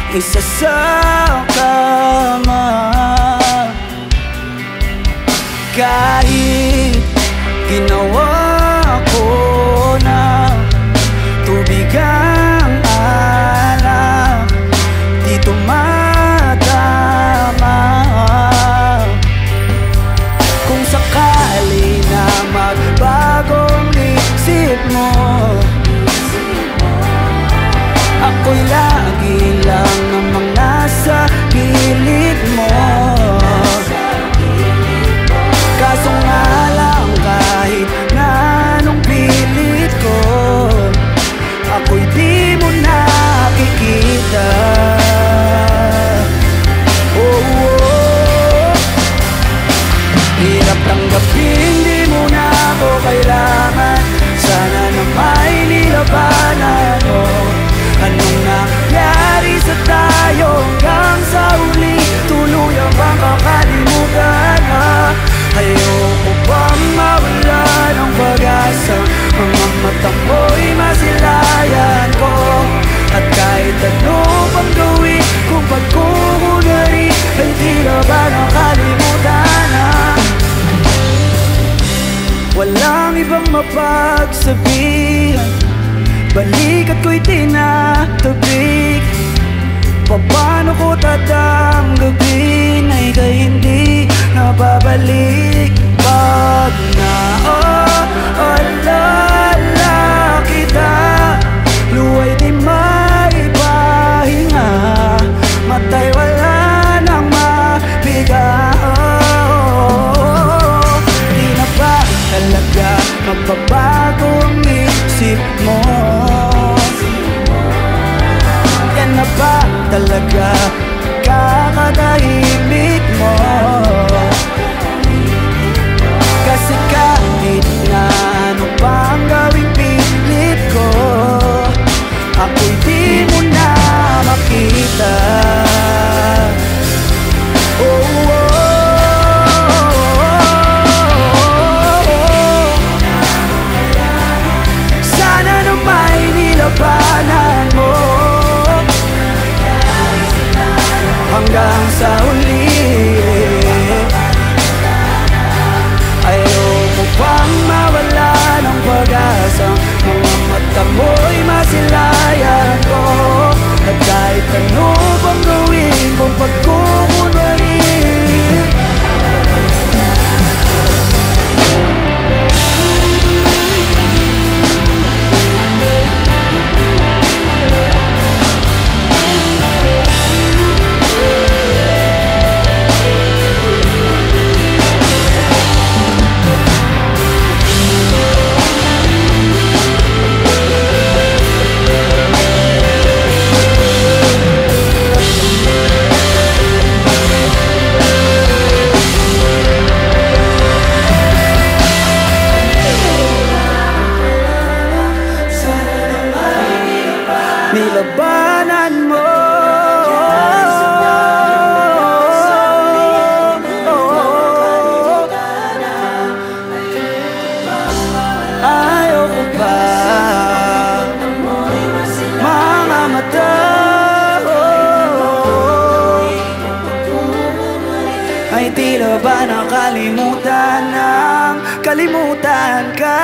isa sa kama. Kahit ginawa ko na tubig ang alak, di tumatama. Kung sakali na magbagong isip mo, ako'y lagi lang namang nasa pilit mo. Kaso nga lang kahit na anong pilit ko, ako'y di mo nakikita. Hirap tanggapin, di mo na ako kailangan. Sana na may nilabanan mo. Anong nangyari sa tayo hanggang sa huli? Tuluyan bang kakalimutan na? Ayoko bang mawala ng pag-asa? Mga mata mo'y masilayan ko. At kahit ano pang gawin kung pagkukunari, ay tila ba nakalimutan na? Walang ibang mapagsabihan, balikat ko'y tinatapik. Paano ko tatanggapin ay kay hindi nababalik? Pag naaalala kita, luwa'y di maipahinga. Mata'y wala nang mabiga. Di na ba talaga magbabago ang isip mo? Yan na ba talaga kakatahimik mo? Kasi kahit na ano pang gawing pilit ko, ako'y di mo na makita. Sana na may nilabanan mo hanggang sa huli. Ayoko pang mawala ng pag-asa. Mga mata mo'y masilayan ko. At kahit ano pang gawin kung pagkukunwari, nilabanan mo. Ayoko pa mga mata, ay tila ba nakalimutan ng kalimutan ka?